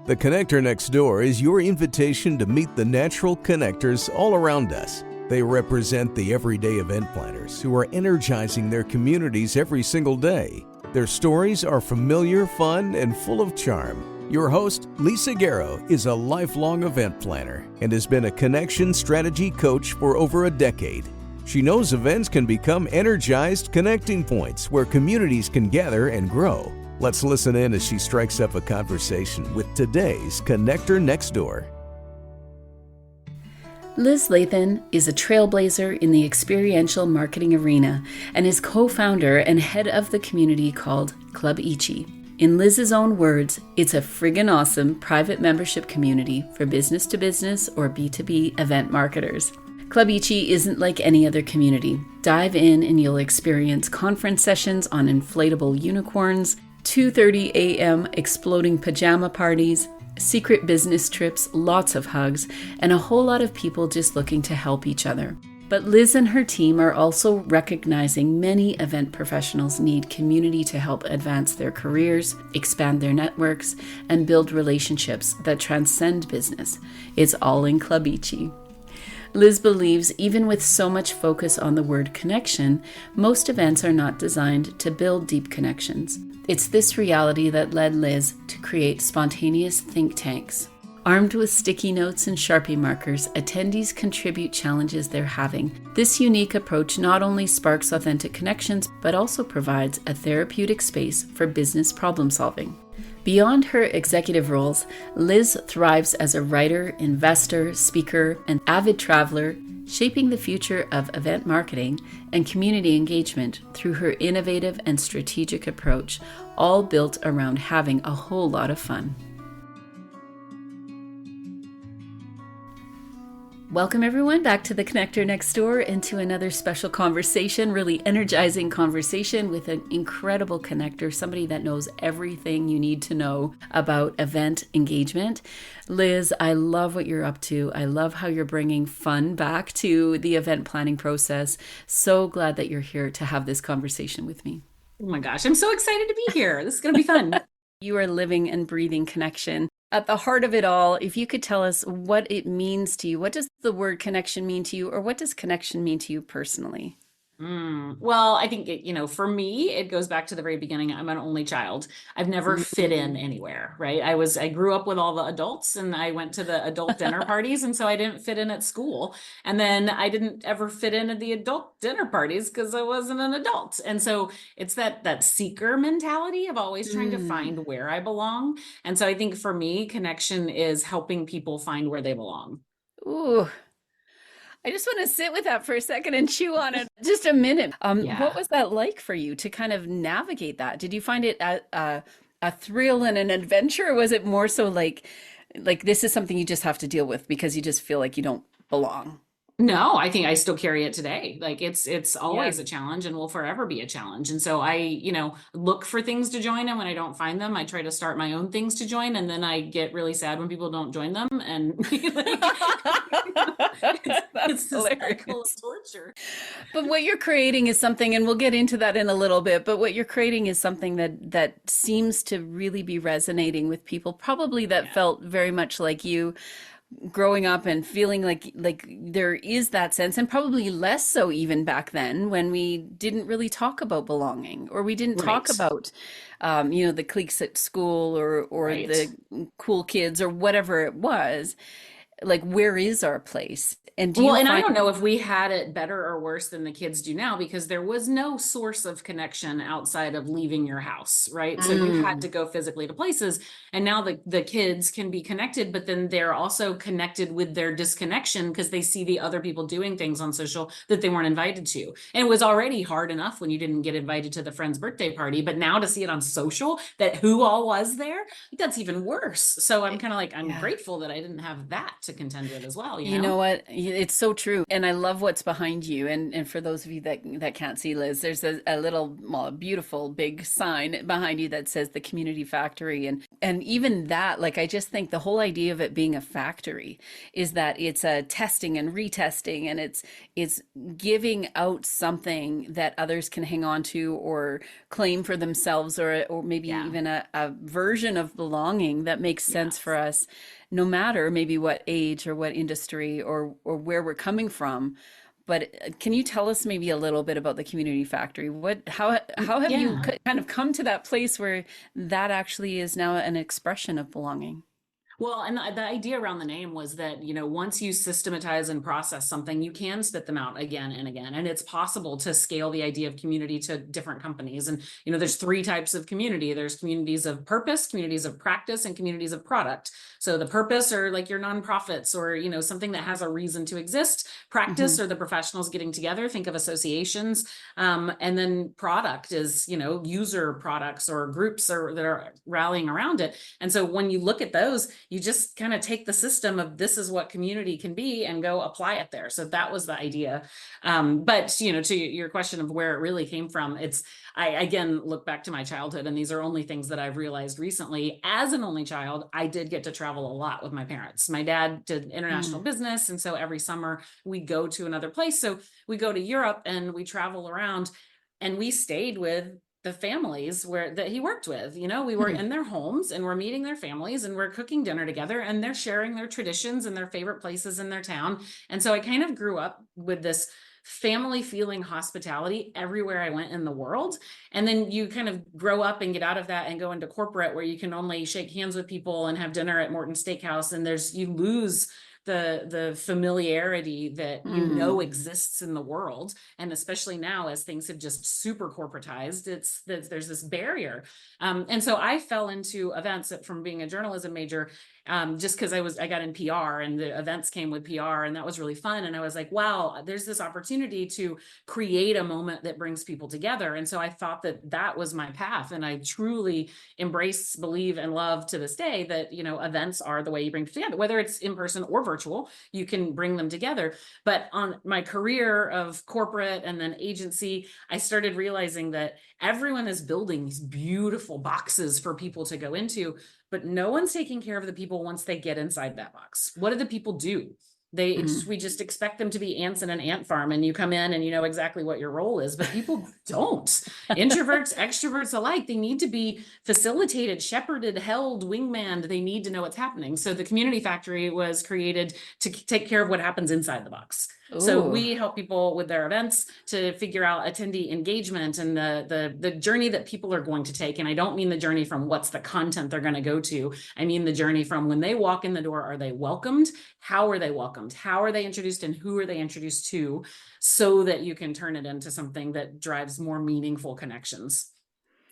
The connector next door is your invitation to meet the natural connectors all around us. They represent the everyday event planners who are energizing their communities every single day. Their stories are familiar, fun, and full of charm. Your host, Lisa Garrow, is a lifelong event planner and has been a connection strategy coach for over a decade. She knows events can become energized connecting points where communities can gather and grow. Let's listen in as she strikes up a conversation with today's Connector Next Door. Liz Lathan is a trailblazer in the experiential marketing arena and is co-founder and head of the community called Club Ichi. In Liz's own words, it's a friggin' awesome private membership community for business-to-business or B2B event marketers. Club Ichi isn't like any other community. Dive in and you'll experience conference sessions on inflatable unicorns, 2:30 a.m. exploding pajama parties, secret business trips, lots of hugs, and a whole lot of people just looking to help each other. But Liz and her team are also recognizing many event professionals need community to help advance their careers, expand their networks, and build relationships that transcend business. It's all in Club Ichi. Liz believes even with so much focus on the word connection, most events are not designed to build deep connections. It's this reality that led Liz to create spontaneous think tanks. Armed with sticky notes and Sharpie markers, attendees contribute challenges they're having. This unique approach not only sparks authentic connections, but also provides a therapeutic space for business problem solving. Beyond her executive roles, Liz thrives as a writer, investor, speaker, and avid traveler, shaping the future of event marketing and community engagement through her innovative and strategic approach, all built around having a whole lot of fun. Welcome everyone back to the Connector Next Door and to another special conversation, really energizing conversation with an incredible connector, somebody that knows everything you need to know about event engagement. Liz, I love what you're up to. I love how you're bringing fun back to the event planning process. So glad that you're here to have this conversation with me. Oh my gosh, I'm so excited to be here. This is going to be fun. You are living and breathing connection. At the heart of it all, if you could tell us what it means to you, what does the word connection mean to you, or what does connection mean to you personally? Well, I think, for me, it goes back to the very beginning. I'm an only child. I've never fit in anywhere, right? I grew up with all the adults and I went to the adult dinner parties. And so I didn't fit in at school. And then I didn't ever fit in at the adult dinner parties because I wasn't an adult. And so it's that seeker mentality of always trying to find where I belong. And so I think for me, connection is helping people find where they belong. Ooh. I just want to sit with that for a second and chew on it just a minute. What was that like for you to kind of navigate that? Did you find it a thrill and an adventure, or was it more so like this is something you just have to deal with because you just feel like you don't belong? No, I think I still carry it today. Like it's always a challenge and will forever be a challenge. And so I, look for things to join, and when I don't find them, I try to start my own things to join. And then I get really sad when people don't join them. And it's hilarious. Torture. But what you're creating is something, and we'll get into that in a little bit, but what you're creating is something that seems to really be resonating with people, probably that felt very much like you growing up and feeling like there is that sense, and probably less so even back then when we didn't really talk about belonging, or we didn't talk about the cliques at school or the cool kids or whatever it was. Like, where is our place? And I don't know if we had it better or worse than the kids do now, because there was no source of connection outside of leaving your house, right? So you had to go physically to places. And now the kids can be connected, but then they're also connected with their disconnection because they see the other people doing things on social that they weren't invited to. And it was already hard enough when you didn't get invited to the friend's birthday party, but now to see it on social, that who all was there, that's even worse. So I'm kind of like, I'm grateful that I didn't have that to contend with as well. You know what? It's so true. And I love what's behind you. And for those of you that can't see Liz, there's a little, beautiful big sign behind you that says the Community Factory. And And even that, like, I just think the whole idea of it being a factory is that it's a testing and retesting, and it's giving out something that others can hang on to or claim for themselves, or maybe Yeah. even a version of belonging that makes sense for Yes. us, no matter maybe what age or what industry or where we're coming from. But can you tell us maybe a little bit about the community factory? How have you Yeah. kind of come to that place where that actually is now an expression of belonging? Well, and the idea around the name was that, once you systematize and process something, you can spit them out again and again. And it's possible to scale the idea of community to different companies. And, there's three types of community. There's communities of purpose, communities of practice, and communities of product. So the purpose are like your nonprofits or, something that has a reason to exist. Hmm. Practice are the professionals getting together. Think of associations. And then product is, user products or groups that are rallying around it. And so when you look at those, you just kind of take the system of this is what community can be and go apply it there. So that was the idea. But to your question of where it really came from, I again look back to my childhood, and these are only things that I've realized recently. As an only child, I did get to travel a lot with my parents. My dad did international Mm. business, and so every summer we go to another place. So we go to Europe and we travel around, and we stayed with the families that he worked with. We were Hmm. in their homes and we're meeting their families and we're cooking dinner together, and they're sharing their traditions and their favorite places in their town. And so I kind of grew up with this family feeling hospitality everywhere I went in the world. And then you kind of grow up and get out of that and go into corporate, where you can only shake hands with people and have dinner at Morton Steakhouse, and you lose the familiarity that Mm. exists in the world. And especially now, as things have just super corporatized, there's this barrier. And so I fell into events from being a journalism major, just because I got in PR, and the events came with PR, and that was really fun. And I was like, wow, there's this opportunity to create a moment that brings people together. And so I thought that was my path, and I truly embrace, believe, and love to this day that events are the way you bring people together, whether it's in person or virtual. You can bring them together. But on my career of corporate and then agency, I started realizing that everyone is building these beautiful boxes for people to go into, but no one's taking care of the people once they get inside that box. What do the people do? Mm. We just expect them to be ants in an ant farm, and you come in and you know exactly what your role is, but people don't. Introverts, extroverts alike, they need to be facilitated, shepherded, held, wingmanned. They need to know what's happening. So the community factory was created to take care of what happens inside the box. So Oh, we help people with their events to figure out attendee engagement and the journey that people are going to take. And I don't mean the journey from what's the content they're going to go to. I mean the journey from when they walk in the door, are they welcomed? How are they welcomed? How are they introduced, and who are they introduced to, so that you can turn it into something that drives more meaningful connections.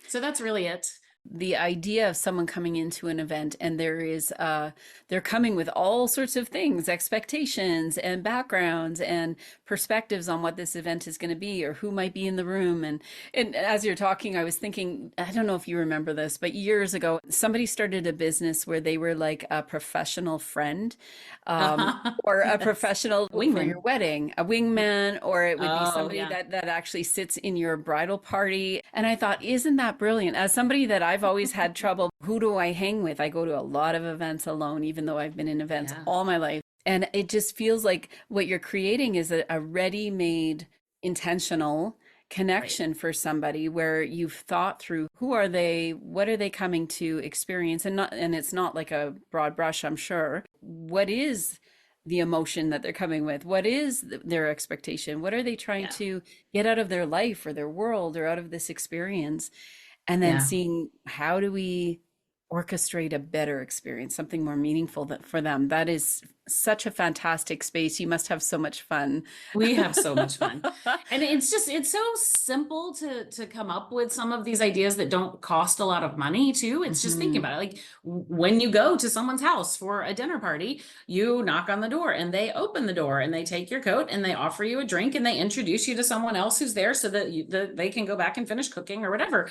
So that's really it. the idea of someone coming into an event, and they're coming with all sorts of things, expectations and backgrounds and perspectives on what this event is going to be or who might be in the room. And as you're talking, I was thinking, I don't know if you remember this, but years ago somebody started a business where they were like a professional friend, or a Yes. professional for your Wingman. wedding, a wingman, or it would be Oh somebody yeah. that actually sits in your bridal party. And I thought, isn't that brilliant? As somebody that I've always had trouble, who do I hang with? I go to a lot of events alone, even though I've been in events Yeah. all my life. And it just feels like what you're creating is a ready-made, intentional Right. connection for somebody where you've thought through who are they, what are they coming to experience, and it's not like a broad brush, I'm sure. What is the emotion that they're coming with? What is their expectation? What are they trying Yeah. to get out of their life or their world or out of this experience? And then Yeah. seeing how do we orchestrate a better experience, something more meaningful for them. That is such a fantastic space. You must have so much fun. We have so much fun. And it's so simple to come up with some of these ideas that don't cost a lot of money too. It's just thinking Hmm. about it. Like when you go to someone's house for a dinner party, you knock on the door and they open the door and they take your coat and they offer you a drink and they introduce you to someone else who's there, so that they can go back and finish cooking or whatever.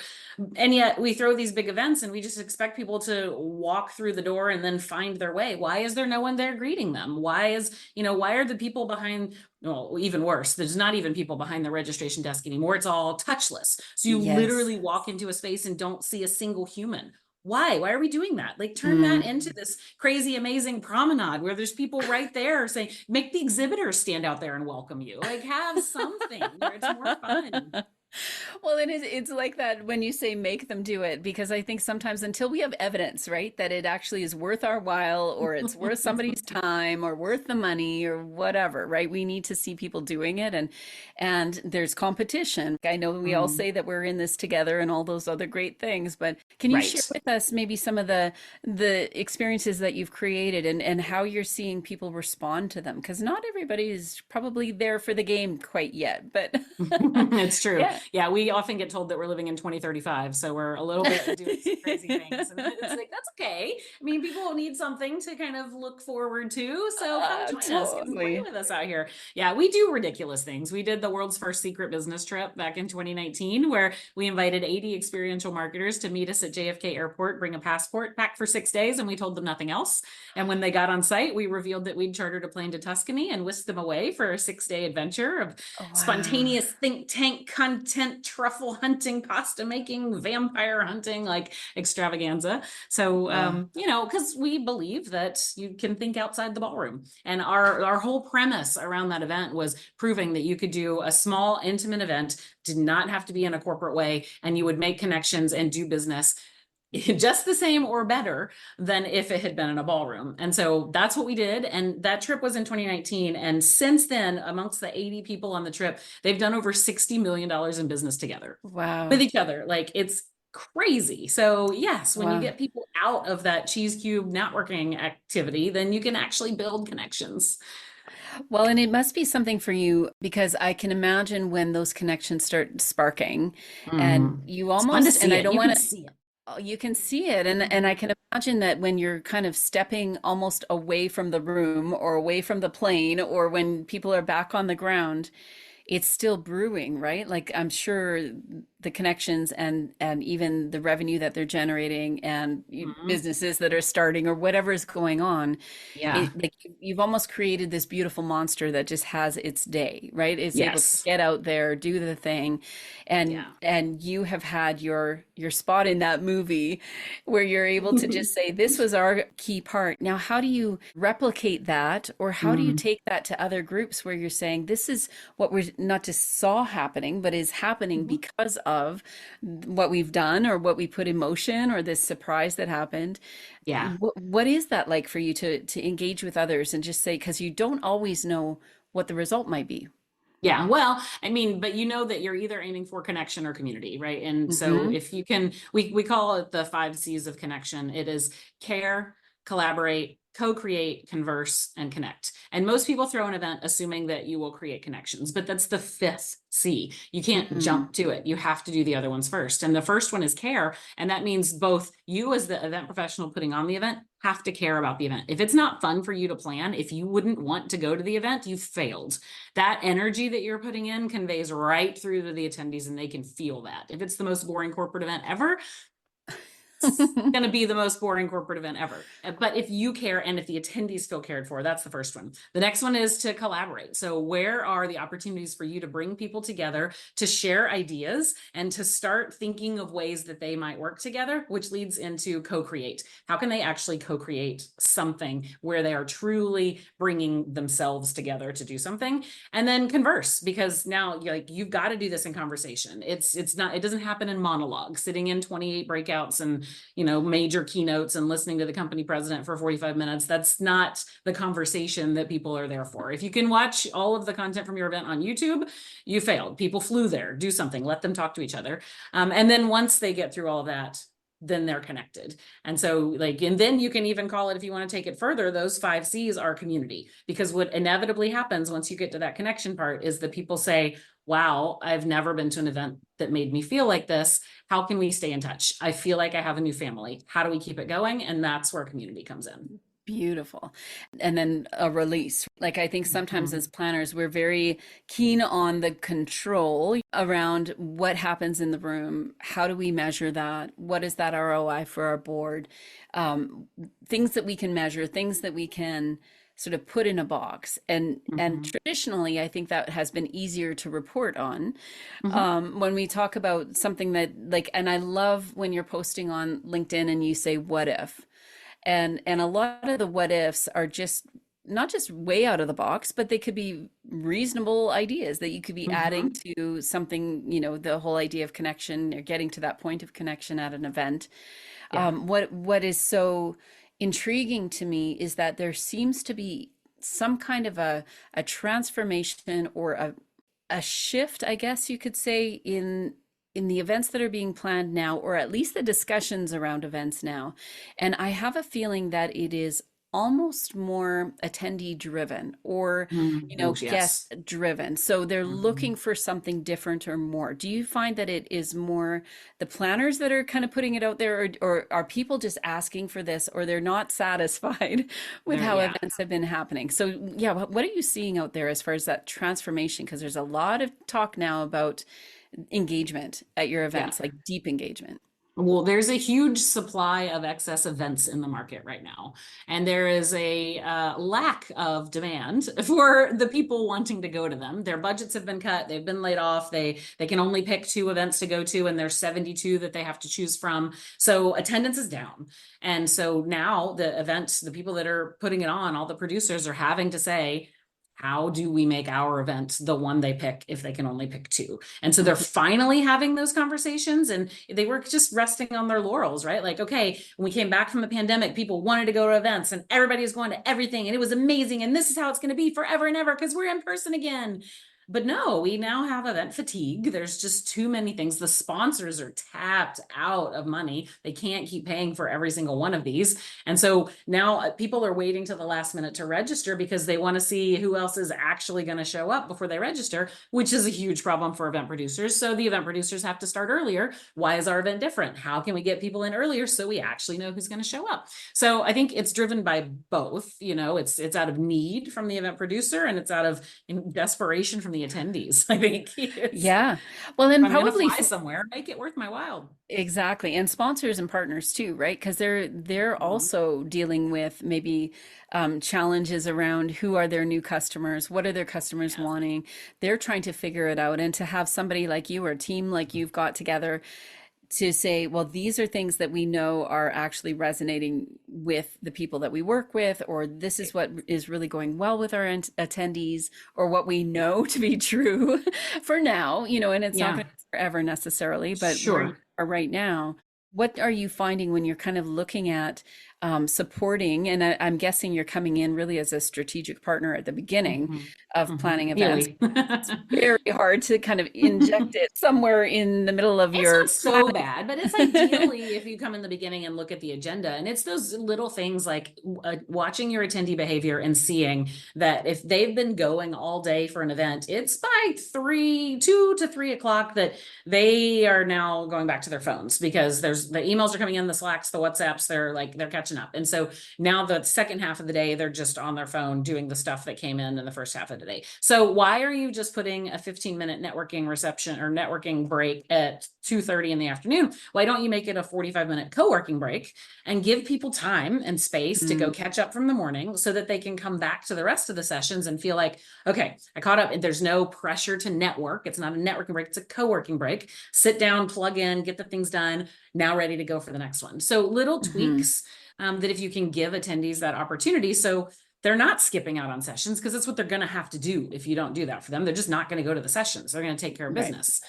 And yet we throw these big events and we just expect people to walk through the door and then find their way. Why is there no one there greeting them? Why are the people behind, well, even worse, there's not even people behind the registration desk anymore. It's all touchless. So you Yes. literally walk into a space and don't see a single human. Why are we doing that? Like, turn that Mm. into this crazy, amazing promenade where there's people right there saying, make the exhibitors stand out there and welcome you. Like, have something where it's more fun. Well, it's like that when you say make them do it, because I think sometimes until we have evidence, right, that it actually is worth our while or it's worth somebody's time or worth the money or whatever, right? We need to see people doing it, and there's competition. I know we all Mm, say that we're in this together and all those other great things, but can you share right. with us maybe some of the experiences that you've created and how you're seeing people respond to them? Because not everybody is probably there for the game quite yet, but It's true. yeah. Yeah, we often get told that we're living in 2035, so we're a little bit doing some crazy things. And it's like, that's okay. I mean, people need something to kind of look forward to. So come join us, come play Totally. with us out here. Yeah, we do ridiculous things. We did the world's first secret business trip back in 2019, where we invited 80 experiential marketers to meet us at JFK Airport, bring a passport, pack for 6 days, and we told them nothing else. And when they got on site, we revealed that we'd chartered a plane to Tuscany and whisked them away for a 6 day adventure of Wow. spontaneous think tank content, truffle hunting, pasta making, vampire hunting, like extravaganza. So, Wow. because we believe that you can think outside the ballroom. And our whole premise around that event was proving that you could do a small, intimate event, did not have to be in a corporate way, and you would make connections and do business just the same or better than if it had been in a ballroom. And so that's what we did. And that trip was in 2019. And since then, amongst the 80 people on the trip, they've done over $60 million in business together with Wow. each other. Like, it's crazy. So yes, when you Wow. get people out of that cheese cube networking activity, then you can actually build connections. Well, and it must be something for you because I can imagine when those connections start sparking and Mm. you It's fun to almost, and see I it. don't You want can to, see it. you can see it. And I can imagine that when you're kind of stepping almost away from the room or away from the plane or when people are back on the ground, it's still brewing, right? Like I'm sure the connections and even the revenue that they're generating and Mhm. businesses that are starting or whatever is going on, Yeah. it like you've almost created this beautiful monster that just has its day, right? It's able to Yes. get out there, do the thing, and Yeah. you have had your spot in that movie where you're able to just say this was our key part. Now, how do you replicate that, or how do you Mm. take that to other groups where you're saying this is what we're not just saw happening, but is happening Mhm. because of what we've done or what we put in motion or this surprise that happened. Yeah. What is that like for you to engage with others and just say, because you don't always know what the result might be. Yeah, well, I mean, but you know that you're either aiming for connection or community, right? And so Hmm. if you can, we call it the 5 C's of connection. It is care, collaborate, co-create, converse, and connect. And most people throw an event assuming that you will create connections, but that's the fifth C. You can't Mm. jump to it. You have to do the other ones first. And the first one is care. And that means both you as the event professional putting on the event have to care about the event. If it's not fun for you to plan, if you wouldn't want to go to the event, you've failed. That energy that you're putting in conveys right through to the attendees and they can feel that. If it's the most boring corporate event ever, it's going to be the most boring corporate event ever. But if you care and if the attendees feel cared for, that's the first one. The next one is to collaborate. So, where are the opportunities for you to bring people together to share ideas and to start thinking of ways that they might work together, which leads into co create? How can they actually co create something where they are truly bringing themselves together to do something? And then converse, because now you've got to do this in conversation. It's not, it doesn't happen in monologue, sitting in 28 breakouts and major keynotes and listening to the company president for 45 minutes. That's not the conversation that people are there for. If you can watch all of the content from your event on YouTube, you failed. People flew there. Do something, let them talk to each other. And then once they get through all of that, then they're connected. And so, and then you can even call it, if you want to take it further, those 5 C's are community. Because what inevitably happens once you get to that connection part is that people say, wow, I've never been to an event that made me feel like this. How can we stay in touch? I feel like I have a new family. How do we keep it going? And that's where community comes in. Beautiful. And then a release. Like I think sometimes as Mhm. planners, we're very keen on the control around what happens in the room. How do we measure that? What is that ROI for our board? Um, Things that we can measure, things that we can sort of put in a box. And Mm-hmm. traditionally, I think that has been easier to report on. Mm-hmm. When we talk about something that like, and I love when you're posting on LinkedIn and you say, what if? And a lot of the what ifs are just not just way out of the box, but they could be reasonable ideas that you could be adding Mm-hmm. to something, the whole idea of connection or getting to that point of connection at an event. Yeah. What is so intriguing to me is that there seems to be some kind of a transformation or a shift, I guess you could say, in the events that are being planned now, or at least the discussions around events now. And I have a feeling that it is almost more attendee driven or Mm. Oh, guest yes. driven, so they're Mm-hmm. looking for something different or more. Do you find that it is more the planners that are kind of putting it out there, or are people just asking for this, or they're not satisfied with There, how yeah. events have been happening? So yeah, what are you seeing out there as far as that transformation? Because there's a lot of talk now about engagement at your Yeah. events, like deep engagement. Well, there's a huge supply of excess events in the market right now, and there is a lack of demand for the people wanting to go to them. Their budgets have been cut; they've been laid off. They can only pick two events to go to, and there's 72 that they have to choose from. So attendance is down, and so now the events, the people that are putting it on, all the producers are having to say, how do we make our event the one they pick if they can only pick two? And so they're Mhm. finally having those conversations, and they were just resting on their laurels, right? Like, okay, when we came back from the pandemic, people wanted to go to events and everybody was going to everything and it was amazing. And this is how it's going to be forever and ever because we're in person again. But no, we now have event fatigue. There's just too many things. The sponsors are tapped out of money. They can't keep paying for every single one of these. And so now people are waiting to the last minute to register because they want to see who else is actually going to show up before they register, which is a huge problem for event producers. So the event producers have to start earlier. Why is our event different? How can we get people in earlier so we actually know who's going to show up? So I think it's driven by both. It's out of need from the event producer and it's out of desperation from the attendees. I think it's, if Yeah. Well, and I'm going to probably fly somewhere, make it worth my while. exactly. And sponsors and partners too, right? Because they're Mhm. also dealing with maybe challenges around who are their new customers, what are their customers Yes. wanting. They're trying to figure it out, and to have somebody like you or a team like you've got together to say, well, these are things that we know are actually resonating with the people that we work with, or this is what is really going well with our attendees, or what we Yeah. know to be true for now, and it's not Yeah. going to be forever necessarily, but where you Sure. are right now. What are you finding when you're kind of looking at supporting? And I'm guessing you're coming in really as a strategic partner at the beginning Mhm. of Mhm. planning events. Really. It's very hard to kind of inject it somewhere in the middle of It's your not so planning. bad, but it's ideally if you come in the beginning and look at the agenda, and it's those little things like watching your attendee behavior and seeing that if they've been going all day for an event, it's by 2 to 3 o'clock that they are now going back to their phones because there's the emails are coming in, the Slacks, the WhatsApps, they're catching up. And so now the second half of the day, they're just on their phone doing the stuff that came in the first half of the day. So why are you just putting a 15-minute networking reception or networking break at 2:30 in the afternoon? Why don't you make it a 45-minute co-working break and give people time and space to go Mm, catch up from the morning so that they can come back to the rest of the sessions and feel like, okay, I caught up and there's no pressure to network. It's not a networking break, it's a co-working break. Sit down, plug in, get the things done, now ready to go for the next one. So little mhm. tweaks that if you can give attendees that opportunity. So they're not skipping out on sessions because that's what they're going to have to do if you don't do that for them. They're just not going to go to the sessions. They're going to take care of Right. business.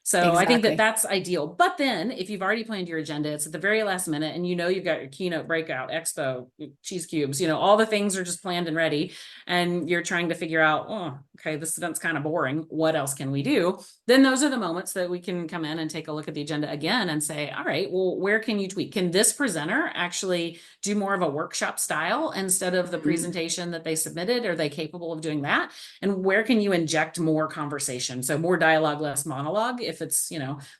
So I think that Exactly. that's ideal. But then if you've already planned your agenda, it's at the very last minute and you've got your keynote breakout, expo, cheese cubes, all the things are just planned and ready. And you're trying to figure out, oh, okay, this event's kind of boring. What else can we do? Then those are the moments that we can come in and take a look at the agenda again and say, all right, well, where can you tweak? Can this presenter actually do more of a workshop style instead of the Mhm. presentation that they submitted? Are they capable of doing that? And where can you inject more conversation? So more dialogue, less monologue, if it's,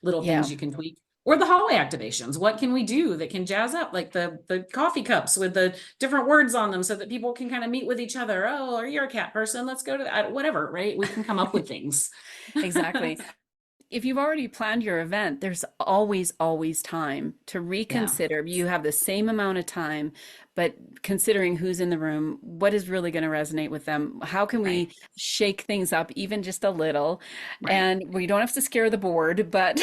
little things Yeah. you can tweak. Or the hallway activations. What can we do that can jazz up, like the coffee cups with the different words on them so that people can kind of meet with each other? Oh, are you a cat person? Let's go to that, whatever, right? We can come up with things. Exactly. if you've already planned your event, there's always, always time to Yeah. reconsider. You have the same amount of time, but considering who's in the room, what is really going to resonate with them? How can Right. we shake things up even just a little? Right. And we don't have to scare the board, but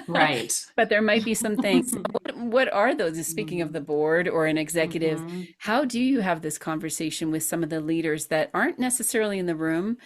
Right. but there might be some things. What are those? Speaking of the board or an executive, Mm-hmm. how do you have this conversation with some of the leaders that aren't necessarily in the room?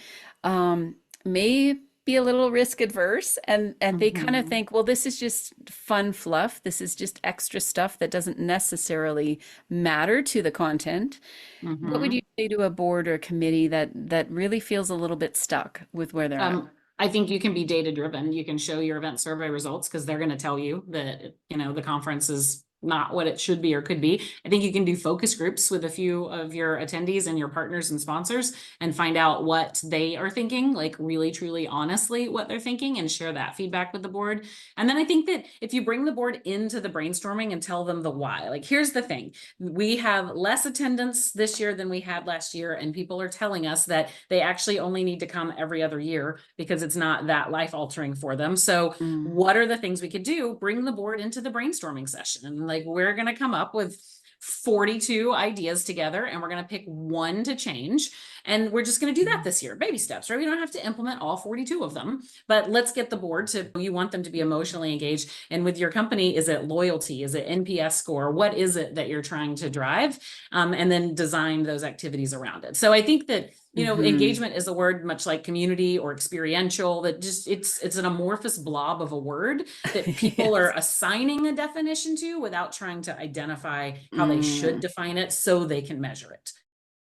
May be a little risk adverse and they kind of Mm-hmm. think, well, this is just fun fluff. This is just extra stuff that doesn't necessarily matter to the content. What would Mm-hmm. you say to a board or committee that really feels a little bit stuck with where they're at? I think you can be data driven. You can show your event survey results because they're going to tell you that, the conference is not what it should be or could be. I think you can do focus groups with a few of your attendees and your partners and sponsors and find out what they are thinking, like really, truly, honestly, what they're thinking, and share that feedback with the board. And then I think that if you bring the board into the brainstorming and tell them the why, like, here's the thing, we have less attendance this year than we had last year, and people are telling us that they actually only need to come every other year because it's not that life altering for them. So Mm. what are the things we could do? Bring the board into the brainstorming session, and like, we're going to come up with 42 ideas together, and we're going to pick one to change. And we're just going to do that this year, baby steps, right? We don't have to implement all 42 of them, but let's get the board to, you want them to be emotionally engaged. And with your company, is it loyalty? Is it NPS score? What is it that you're trying to drive? And then design those activities around it. So I think that, Hmm. engagement is a word much like community or experiential, that just, it's an amorphous blob of a word that people are Yes. assigning a definition to without trying to identify how they should Mm. define it so they can measure it.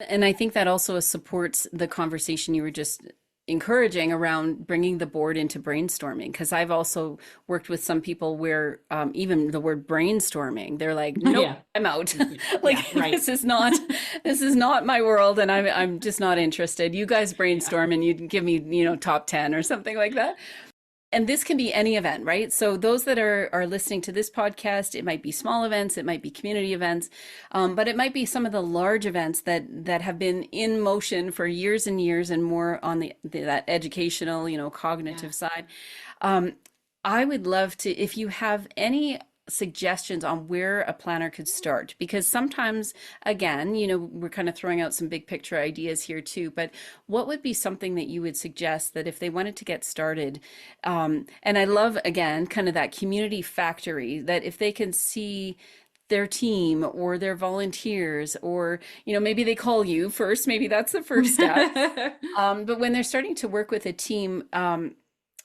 And I think that also supports the conversation you were just encouraging around bringing the board into brainstorming. Because I've also worked with some people where even the word brainstorming, they're like, nope, Yeah. I'm out. Like Yeah. Right. this is not my world, and I'm just not interested. You guys Yeah. brainstorm and you give me, top 10 or something like that. And this can be any event, right? So those that are listening to this podcast, it might be small events, it might be community events, but it might be some of the large events that have been in motion for years and years, and more on that educational, Yeah. cognitive side. Um, I would love to, if you have any suggestions on where a planner could start, because sometimes, again, we're kind of throwing out some big picture ideas here too, but what would be something that you would suggest that if they wanted to get started, and I love, again, kind of that community factory, that if they can see their team or their volunteers, or maybe they call you first, maybe that's the first step. But when they're starting to work with a team,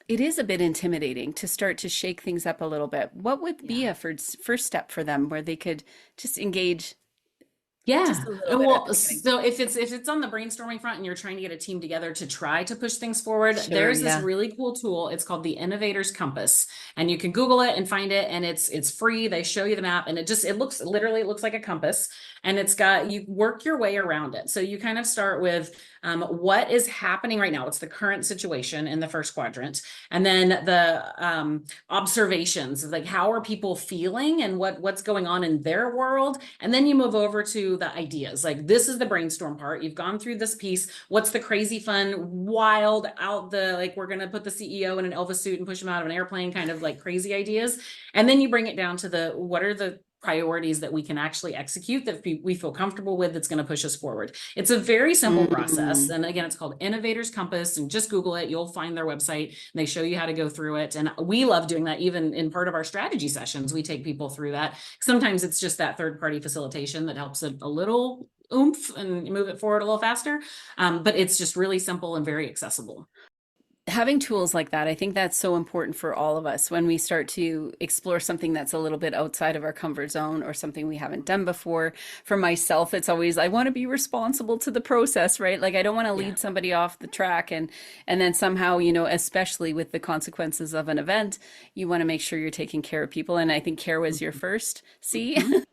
it is a bit intimidating to start to shake things up a little bit. What would be Yeah. a first step for them where they could just engage just Yeah. a little bit at Well, the beginning? so if it's on the brainstorming front and you're trying to get a team together to try to push things forward, Sure, there's this yeah. really cool tool. It's called the Innovator's Compass, and you can Google it and find it, and it's free. They show you the map, and it looks like a compass, and you work your way around it. So you kind of start with what is happening right now. What's the current situation in the first quadrant, and then the observations, like how are people feeling and what's going on in their world, and then you move over to the ideas. Like, this is the brainstorm part. You've gone through this piece. What's the crazy fun, wild, out the, like, we're going to put the CEO in an Elvis suit and push him out of an airplane, kind of like crazy ideas. And then you bring it down to what are the priorities that we can actually execute, that we feel comfortable with, that's going to push us forward. It's a very simple process. Mm. And again, it's called Innovators Compass, and just Google it. You'll find their website, and they show you how to go through it. And we love doing that. Even in part of our strategy sessions, we take people through that. Sometimes it's just that third party facilitation that helps it a little oomph and move it forward a little faster. But it's just really simple and very accessible. Having tools like that, I think that's so important for all of us when we start to explore something that's a little bit outside of our comfort zone or something we haven't done before. For myself, it's always, I want to be responsible to the process, right? Like, I don't want to Yeah. lead somebody off the track and then somehow, especially with the consequences of an event, you want to make sure you're taking care of people. And I think care was your first C. Mhm.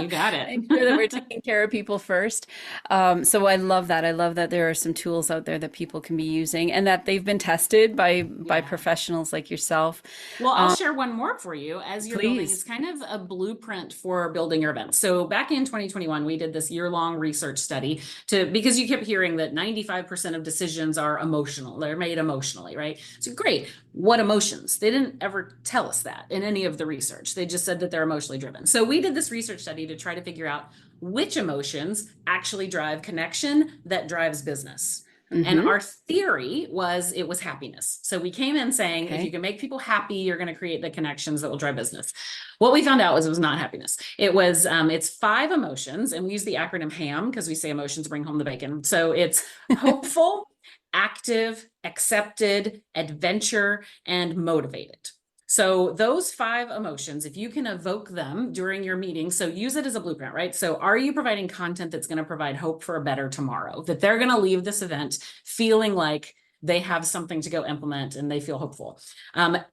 You got it. Make sure that we're taking care of people first. So I love that. I love that there are some tools out there that people can be using and that they've been tested tested by Yeah. professionals like yourself. Well, I'll share one more for you as you're building. It's Please. kind of a blueprint for building your events. So back in 2021, we did this year-long research study because you kept hearing that 95% of decisions are emotional. They're made emotionally, right? So great. What emotions? They didn't ever tell us that in any of the research. They just said that they're emotionally driven. So we did this research study to try to figure out which emotions actually drive connection that drives business. And Mm-hmm. our theory was it was happiness. So we came in saying, if you Okay. can make people happy, you're going to create the connections that will drive business. What we found out was it was not happiness. It was, it's 5 emotions. And we use the acronym HAM because we say emotions bring home the bacon. So it's hopeful, active, accepted, adventure, and motivated. So those 5 emotions, if you can evoke them during your meeting, so use it as a blueprint, right? So are you providing content that's going to provide hope for a better tomorrow, that they're going to leave this event feeling like they have something to go implement and they feel hopeful?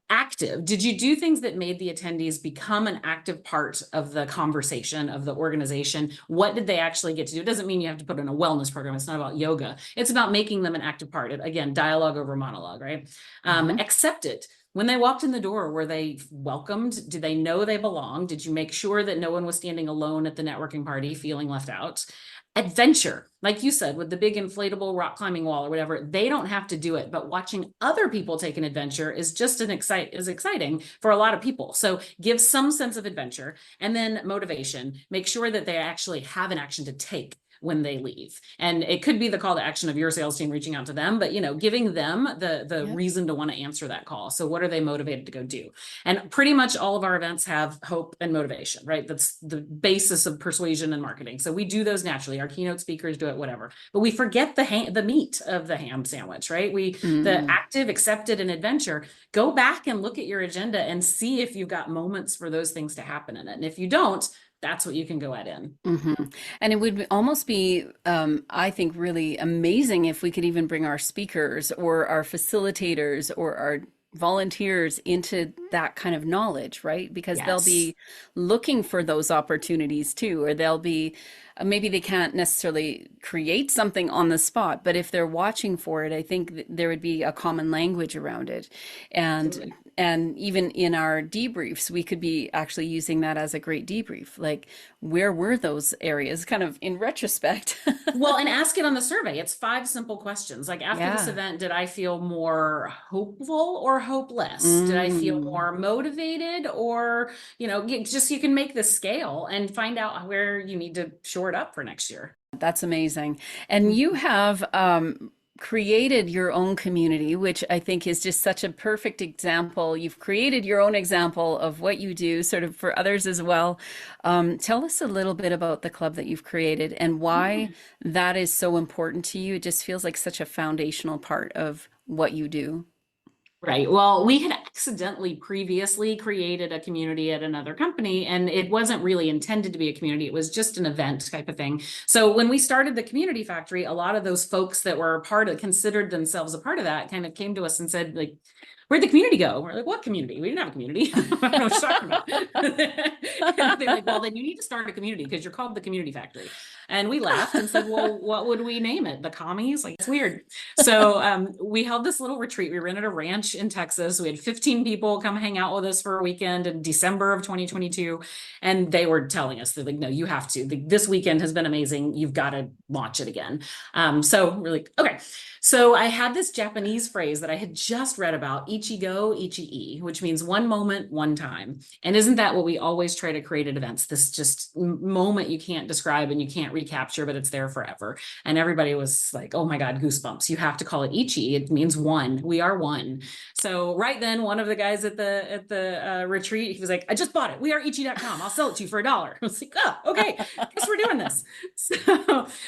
Active, did you do things that made the attendees become an active part of the conversation of the organization? What did they actually get to do? It doesn't mean you have to put in a wellness program. It's not about yoga. It's about making them an active part. Again, dialogue over monologue, right? Accepted. When they walked in the door, were they welcomed? Did they know they belonged? Did you make sure that no one was standing alone at the networking party feeling left out? Adventure, like you said, with the big inflatable rock climbing wall or whatever, they don't have to do it, but watching other people take an adventure is just is exciting for a lot of people. So give some sense of adventure. And then motivation, make sure that they actually have an action to take when they leave. And it could be the call to action of your sales team reaching out to them, but giving them the Yep. reason to want to answer that call. So what are they motivated to go do? And pretty much all of our events have hope and motivation, right? That's the basis of persuasion and marketing. So we do those naturally. Our keynote speakers do it, whatever. But we forget the meat of the ham sandwich, right? The active, accepted, and adventure. Go back and look at your agenda and see if you've got moments for those things to happen in it. And if you don't, that's what you can go add in. And it would almost be, I think, really amazing if we could even bring our speakers or our facilitators or our volunteers into that kind of knowledge, right? Because they'll Yes. be looking for those opportunities too, or they'll be, maybe they can't necessarily create something on the spot, but if they're watching for it, I think there would be a common language around it. And Absolutely. and even in our debriefs, we could be actually using that as a great debrief. Like, where were those areas kind of in retrospect? Well, and ask it on the survey. It's 5 simple questions. Like, after this Yeah. event, did I feel more hopeful or hopeless? Did I feel Mm, more motivated or, just you can make the scale and find out where you need to shore it up for next year. that's amazing. And you have created your own community, which I think is just such a perfect example. You've created your own example of what you do, sort of for others as well. Tell us a little bit about the club that you've created and why that is so important to you. It just feels like such a foundational part of what you do. Right. Well, we had accidentally previously created a community at another company, and it wasn't really intended to be a community. It was just an event type of thing. So when we started the Community Factory, a lot of those folks that were considered themselves a part of that kind of came to us and said, like, where'd the community go? We're like, what community? We didn't have a community. I don't know what you're talking about. They're like, well, then you need to start a community because you're called the Community Factory. And we laughed and said, well, what would we name it? The commies? Like, it's weird. So we held this little retreat. We rented a ranch in Texas. We had 15 people come hang out with us for a weekend in December of 2022. And they were telling us, they're like, no, you have to. This weekend has been amazing. You've got to launch it again. So we're like, okay. So I had this Japanese phrase that I had just read about, Ichigo, Ichi-e, which means one moment, one time. And isn't that what we always try to create at events? This just moment you can't describe and you can't recapture, but it's there forever. And everybody was like, oh my God, goosebumps. You have to call it Ichi. It means one. We are one. So right then, one of the guys at the retreat, he was like, I just bought it. We are Ichi.com. I'll sell it to you for $1. I was like, oh, okay. Guess we're doing this.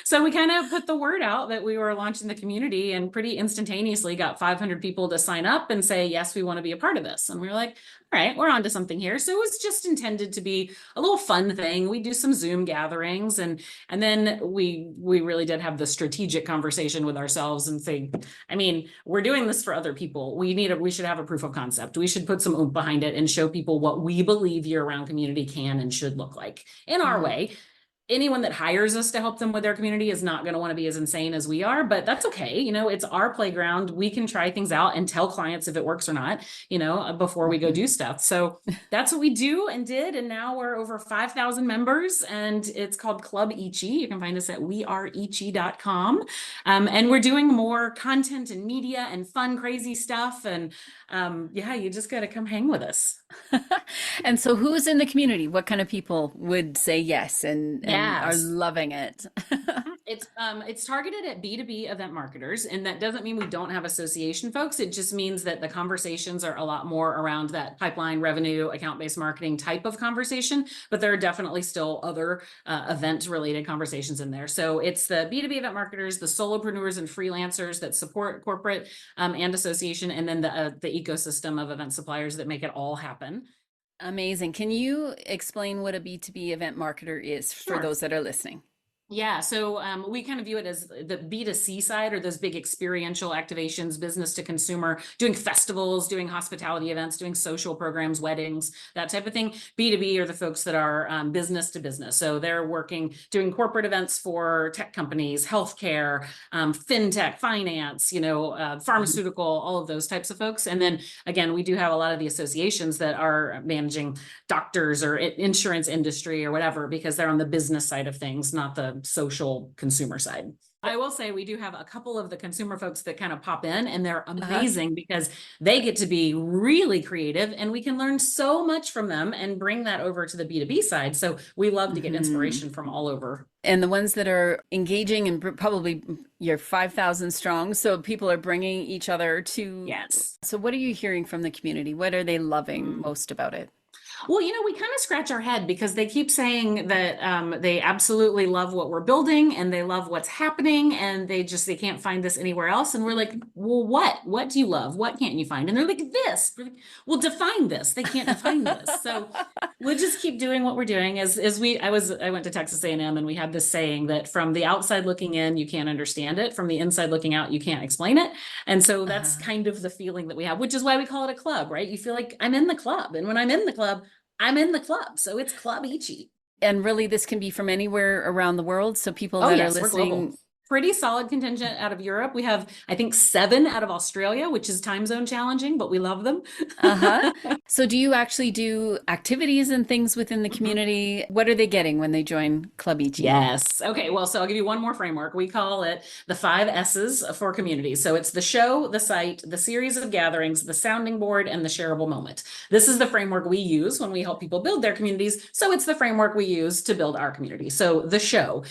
So we kind of put the word out that we were launching the community and pretty instantaneously got 500 people to sign up and say, yes, we want to be a part of this. And we were like, all right, we're on to something here. So it was just intended to be a little fun thing. We do some Zoom gatherings and then we really did have the strategic conversation with ourselves and say, I mean, we're doing this for other people. We should have a proof of concept. We should put some oomph behind it and show people what we believe year-round community can and should look like in our way. anyone that hires us to help them with their community is not going to want to be as insane as we are, but that's okay. It's our playground. We can try things out and tell clients if it works or not, before we go do stuff. So that's what we do and did. And now we're over 5,000 members, and it's called Club Ichi. You can find us at weareichi.com. And we're doing more content and media and fun, crazy stuff. And you just got to come hang with us. And so who's in the community? What kind of people would say yes and are Yes. loving it? It's targeted at B2B event marketers, and that doesn't mean we don't have association folks. It just means that the conversations are a lot more around that pipeline revenue, account-based marketing type of conversation, but there are definitely still other event-related conversations in there. So it's the B2B event marketers, the solopreneurs and freelancers that support corporate and association, and then the ecosystem of event suppliers that make it all happen. Amazing. Can you explain what a B2B event marketer is for Sure. those that are listening? Yeah, so we kind of view it as the B2C side, or those big experiential activations, business to consumer, doing festivals, doing hospitality events, doing social programs, weddings, that type of thing. B2B are the folks that are business to business. So they're doing corporate events for tech companies, healthcare, fintech, finance, pharmaceutical, all of those types of folks. And then again, we do have a lot of the associations that are managing doctors or insurance industry or whatever, because they're on the business side of things, not the social consumer side. I will say we do have a couple of the consumer folks that kind of pop in, and they're amazing because they get to be really creative, and we can learn so much from them and bring that over to the B2B side. So we love to get inspiration from all over. And the ones that are engaging, and probably you're 5,000 strong, so people are bringing each other to. Yes. So what are you hearing from the community? What are they loving most about it? Well, we kind of scratch our head because they keep saying that they absolutely love what we're building and they love what's happening, and they can't find this anywhere else. And we're like, well, what do you love? What can't you find? And they're like, this. We're like, well, define this. They can't define this. So we'll just keep doing what we're doing. I went to Texas A&M, and we had this saying that from the outside looking in, you can't understand it. From the inside looking out, you can't explain it. And so that's kind of the feeling that we have, which is why we call it a club, right? You feel like I'm in the club. And when I'm in the club, I'm in the club. So it's Club Ichi. And really, this can be from anywhere around the world. So people that Yes, are we're global. listening. Pretty solid contingent out of Europe. We have, I think, 7 out of Australia, which is time zone challenging, but we love them. So do you actually do activities and things within the community? What are they getting when they join Club Ichi? Yes. Okay. Well, so I'll give you one more framework. We call it the 5 S's for community. So it's the show, the site, the series of gatherings, the sounding board, and the shareable moment. This is the framework we use when we help people build their communities. So it's the framework we use to build our community. So the show,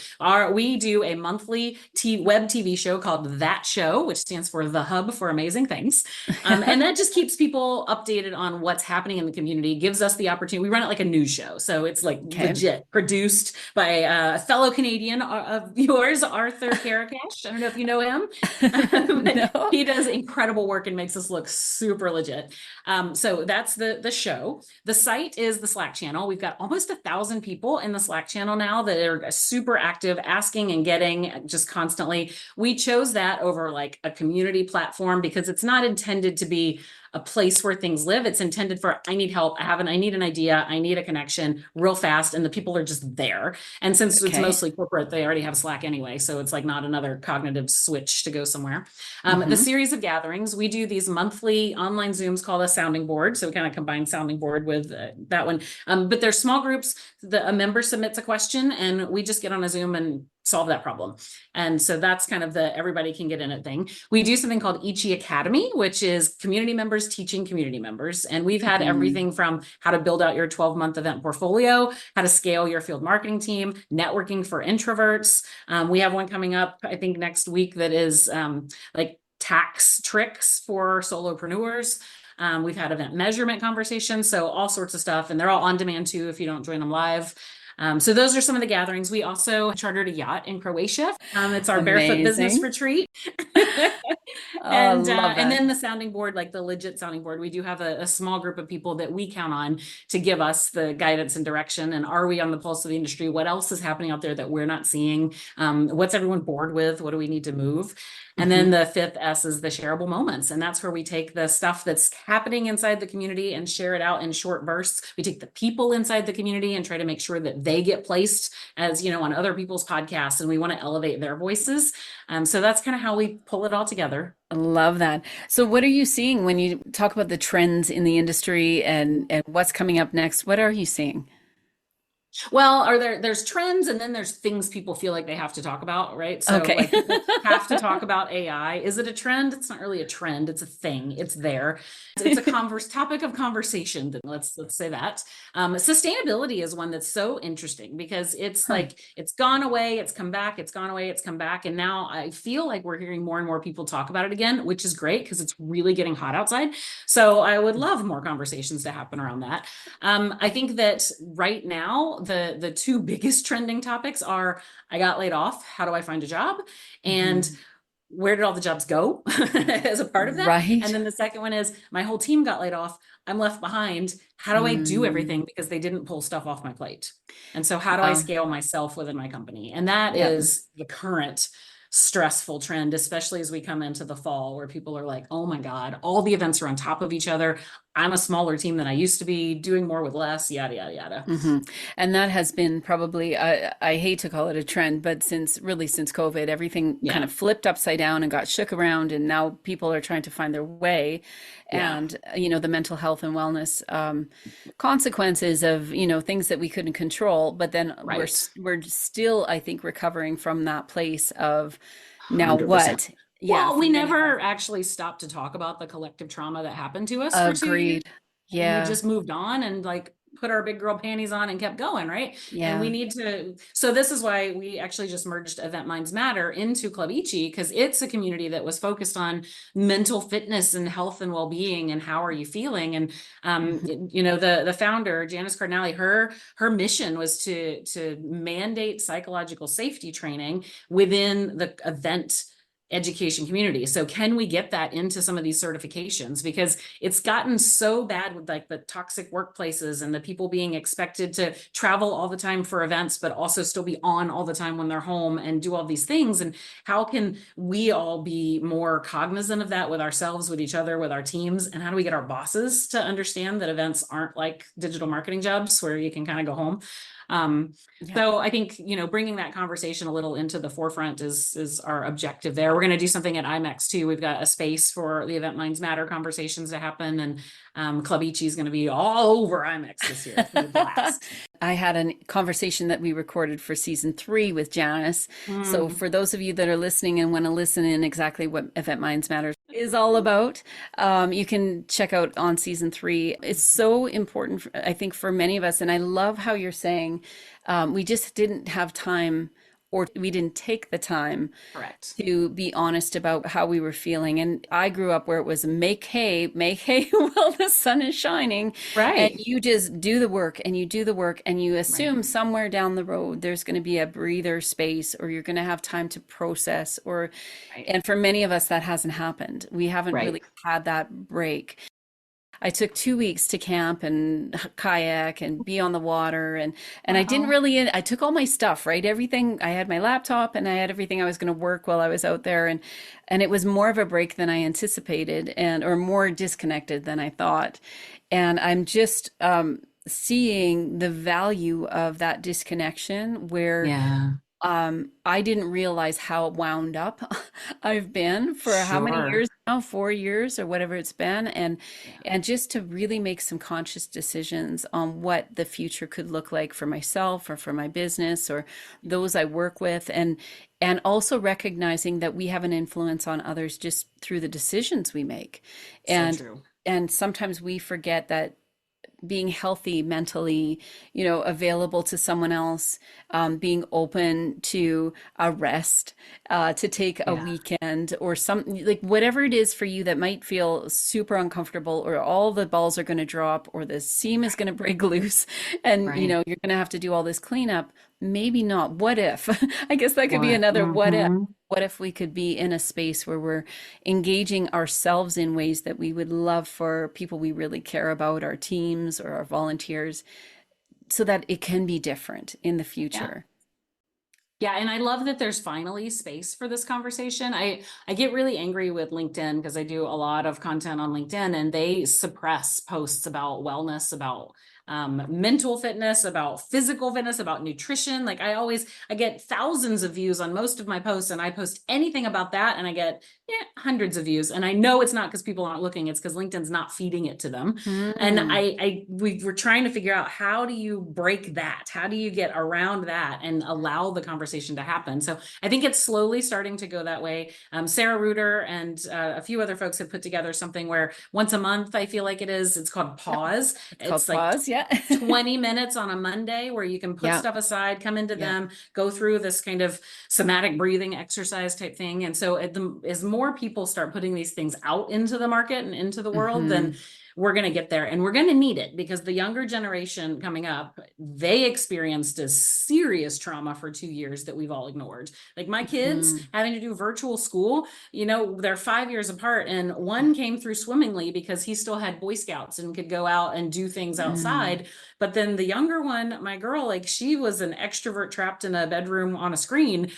we do a monthly web TV show called That Show, which stands for The Hub for Amazing Things. And that just keeps people updated on what's happening in the community, gives us the opportunity. We run it like a news show. So it's like legit produced by a fellow Canadian of yours, Arthur Karakash. I don't know if you know him. No. He does incredible work and makes us look super legit. So that's the show. The site is the Slack channel. We've got almost 1,000 people in the Slack channel now that are super active, asking and getting just constantly. We chose that over like a community platform because it's not intended to be a place where things live. It's intended for, I need help. I need an idea. I need a connection real fast. And the people are just there. And since it's mostly corporate, they already have Slack anyway. So it's like not another cognitive switch to go somewhere. The series of gatherings, we do these monthly online Zooms called a sounding board. So we kind of combine sounding board with that one. But there's small groups. A member submits a question and we just get on a Zoom and solve that problem. And so that's kind of the everybody can get in it thing. We do something called Ichi Academy, which is community members teaching community members. And we've had everything from how to build out your 12-month event portfolio, how to scale your field marketing team, networking for introverts. We have one coming up, I think next week, that is like tax tricks for solopreneurs. We've had event measurement conversations, so all sorts of stuff. And they're all on demand too if you don't join them live. So those are some of the gatherings. We also chartered a yacht in Croatia. It's our barefoot business retreat. Oh, I love And that. then the sounding board, like the legit sounding board, we do have a small group of people that we count on to give us the guidance and direction. And are we on the pulse of the industry? What else is happening out there that we're not seeing? What's everyone bored with? What do we need to move? And then Mhm. the fifth S is the shareable moments. And that's where we take the stuff that's happening inside the community and share it out in short bursts. We take the people inside the community and try to make sure that they get placed as, on other people's podcasts, and we want to elevate their voices. So that's kind of how we pull it all together. I love that. So what are you seeing when you talk about the trends in the industry and what's coming up next? What are you seeing? Well, there's trends and then there's things people feel like they have to talk about, right? So Okay. like people have to talk about AI. Is it a trend? It's not really a trend. It's a thing. It's there. It's a topic of conversation. Let's say that. Sustainability is one that's so interesting because it's Huh. like it's gone away, it's come back, it's gone away, it's come back. And now I feel like we're hearing more and more people talk about it again, which is great because it's really getting hot outside. So I would love more conversations to happen around that. I think that right now the two biggest trending topics are I got laid off. How do I find a job? And Mhm. where did all the jobs go as a part of that? And Right. then the second one is my whole team got laid off. I'm left behind. How do I do Mm. everything because they didn't pull stuff off my plate? And so how do I Wow. scale myself within my company? And that Yeah. is the current stressful trend, especially as we come into the fall where people are like, oh my God, all the events are on top of each other. I'm a smaller team than I used to be, doing more with less, yada, yada, yada. Hmm. And that has been probably, I hate to call it a trend, but since COVID, everything kind Yeah. of flipped upside down and got shook around, and now people are trying to find their way. Yeah. And, the mental health and wellness consequences of, things that we couldn't control, but then Right. we're still, I think, recovering from that place of now 100%. what? Yeah, Well, for we many of us. never actually stopped to talk about the collective trauma that happened to us for 2 years. Agreed. And we Yeah. just moved on and like put our big girl panties on and kept going, right? And we Yeah. need to. So this is why we actually just merged Event Minds Matter into Club Ichi, because it's a community that was focused on mental fitness and health and well-being and how are you feeling. And Mhm. the founder, Janice Cardinale, her mission was to mandate psychological safety training within the event education community. So can we get that into some of these certifications? Because it's gotten so bad with like the toxic workplaces and the people being expected to travel all the time for events, but also still be on all the time when they're home and do all these things. And how can we all be more cognizant of that with ourselves, with each other, with our teams? And how do we get our bosses to understand that events aren't like digital marketing jobs where you can kind of go home? Um, Yeah. so I think, bringing that conversation a little into the forefront is our objective there. We're going to do something at IMEX too. We've got a space for the Event Minds Matter conversations to happen, and Club Ichi is going to be all over IMEX this year. It's going to be a blast. I had a conversation that we recorded for season 3 with Janice. So Mm, for those of you that are listening and want to listen in exactly what Event Minds Matters is all about, you can check out on season 3. It's so important, I think, for many of us. And I love how you're saying we just didn't have time or we didn't take the time correct. to be honest about how we were feeling. And I grew up where it was make hay while the sun is shining. And Right. you just do the work and you do the work and you Right. assume somewhere down the road there's going to be a breather space or you're going to have time to process or, Right. and for many of us that hasn't happened. We haven't Right. really had that break. I took 2 weeks to camp and kayak and be on the water and I didn't Wow. really I took all my stuff, right? Everything I had my laptop and I had everything I was going to work while I was out there and it was more of a break than I anticipated and or more disconnected than I thought. And I'm just seeing the value of that disconnection where Yeah. I didn't realize how wound up I've been for how many Sure. years now, 4 years or whatever it's been, Yeah. and just to really make some conscious decisions on what the future could look like for myself or for my business or those I work with, and also recognizing that we have an influence on others just through the decisions we make, So and true. and sometimes we forget that being healthy mentally, available to someone else, being open to a rest, to take a Yeah. weekend or something like whatever it is for you that might feel super uncomfortable or all the balls are going to drop or the seam is going to break loose and Right. you're going to have to do all this cleanup. Maybe not. What if? I guess that could be What? another what if. Mm-hmm. What if we could be in a space where we're engaging ourselves in ways that we would love for people we really care about, our teams or our volunteers, so that it can be different in the Yeah. future? Yeah, and I love that there's finally space for this conversation. I get really angry with LinkedIn because I do a lot of content on LinkedIn, and they suppress posts about wellness, about mental fitness, about physical fitness, about nutrition. Like I get thousands of views on most of my posts, and I post anything about that, and I get hundreds of views. And I know it's not because people aren't looking; it's because LinkedIn's not feeding it to them. And we were trying to figure out, how do you break that? How do you get around that and allow the conversation to happen? So I think it's slowly starting to go that way. Sarah Reuter and a few other folks have put together something where once a month, I feel like it's called Pause. It's called like Pause, yeah. 20 minutes on a Monday where you can put stuff aside, come into them, go through this kind of somatic breathing exercise type thing. And so as more people start putting these things out into the market and into the world, then we're going to get there, and we're going to need it, because the younger generation coming up, they experienced a serious trauma for 2 years that we've all ignored. Like my kids having to do virtual school, they're 5 years apart, and one came through swimmingly because he still had Boy Scouts and could go out and do things outside. But then the younger one, my girl, like she was an extrovert trapped in a bedroom on a screen,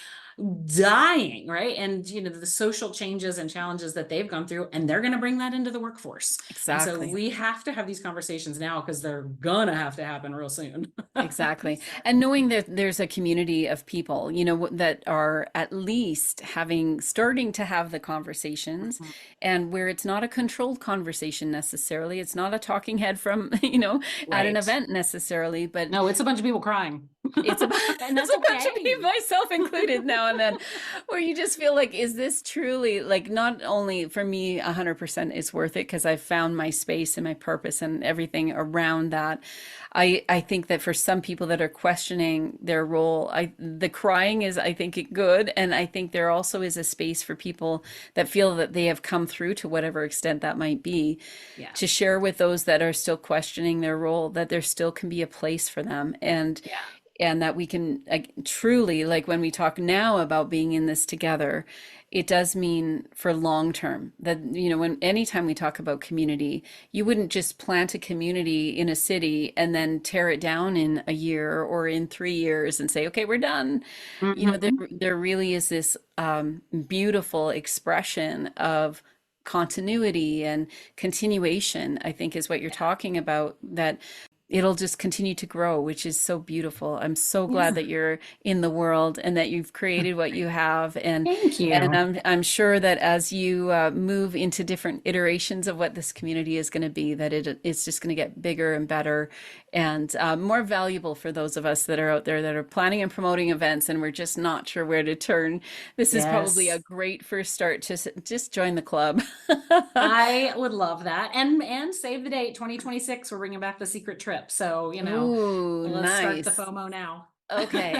dying, right? And the social changes and challenges that they've gone through, and they're going to bring that into the workforce. Exactly. And so we have to have these conversations now, because they're gonna have to happen real soon. Exactly. And knowing that there's a community of people, that are at least starting to have the conversations, and where it's not a controlled conversation necessarily. It's not a talking head from, at an event necessarily, but no, it's a bunch of people crying. It's a bunch of people, myself included, now and then, where you just feel like, is this truly, like, not only for me 100% it's worth it because I've found my space and my purpose and everything around that. I think that for some people that are questioning their role, the crying is, I think, good. And I think there also is a space for people that feel that they have come through, to whatever extent that might be, to share with those that are still questioning their role, that there still can be a place for them. And that we can truly, like when we talk now about being in this together, it does mean for long term that, anytime we talk about community, you wouldn't just plant a community in a city and then tear it down in a year or in 3 years and say, okay, we're done. There really is this beautiful expression of continuity and continuation, I think, is what you're talking about, that it'll just continue to grow, which is so beautiful. I'm so glad that you're in the world and that you've created what you have. And thank you. And I'm sure that as you move into different iterations of what this community is going to be, that it's just going to get bigger and better and more valuable for those of us that are out there that are planning and promoting events, and we're just not sure where to turn. This is probably a great first start to just join the club. I would love that. And save the date, 2026, we're bringing back the secret trip. So, Ooh, let's start nice. the FOMO now. Okay.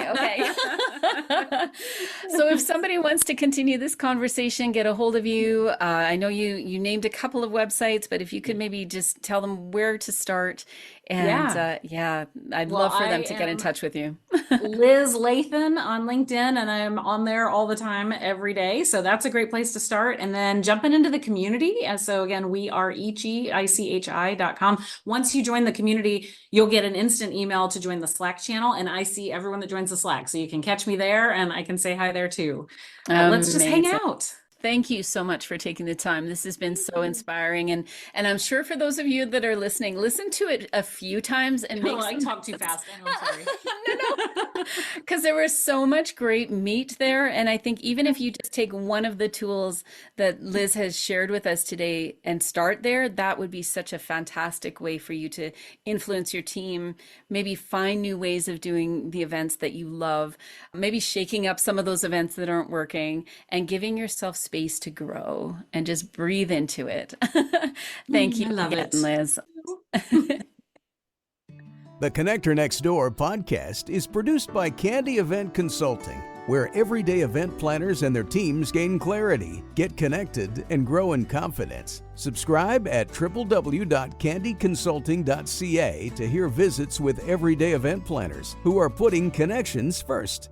So if somebody wants to continue this conversation, get a hold of you. I know you named a couple of websites, but if you could maybe just tell them where to start. And I'd love for them to get in touch with you. Liz Lathan on LinkedIn, and I'm on there all the time, every day. So that's a great place to start. And then jumping into the community. And so again, we are Ichi, ICHI.com. Once you join the community, you'll get an instant email to join the Slack channel. And I see everyone that joins the Slack. So you can catch me there, and I can say hi there too. Let's just hang out. Thank you so much for taking the time. This has been so inspiring. And I'm sure for those of you that are listening, listen to it a few times and make I talk too fast. I'm sorry. No. Because there was so much great meat there. And I think even if you just take one of the tools that Liz has shared with us today and start there, that would be such a fantastic way for you to influence your team, maybe find new ways of doing the events that you love, maybe shaking up some of those events that aren't working, and giving yourself space to grow and just breathe into it. Thank you again, Liz. The Connector Next Door podcast is produced by Candy Event Consulting, where everyday event planners and their teams gain clarity, get connected, and grow in confidence. Subscribe at www.candyconsulting.ca to hear visits with everyday event planners who are putting connections first.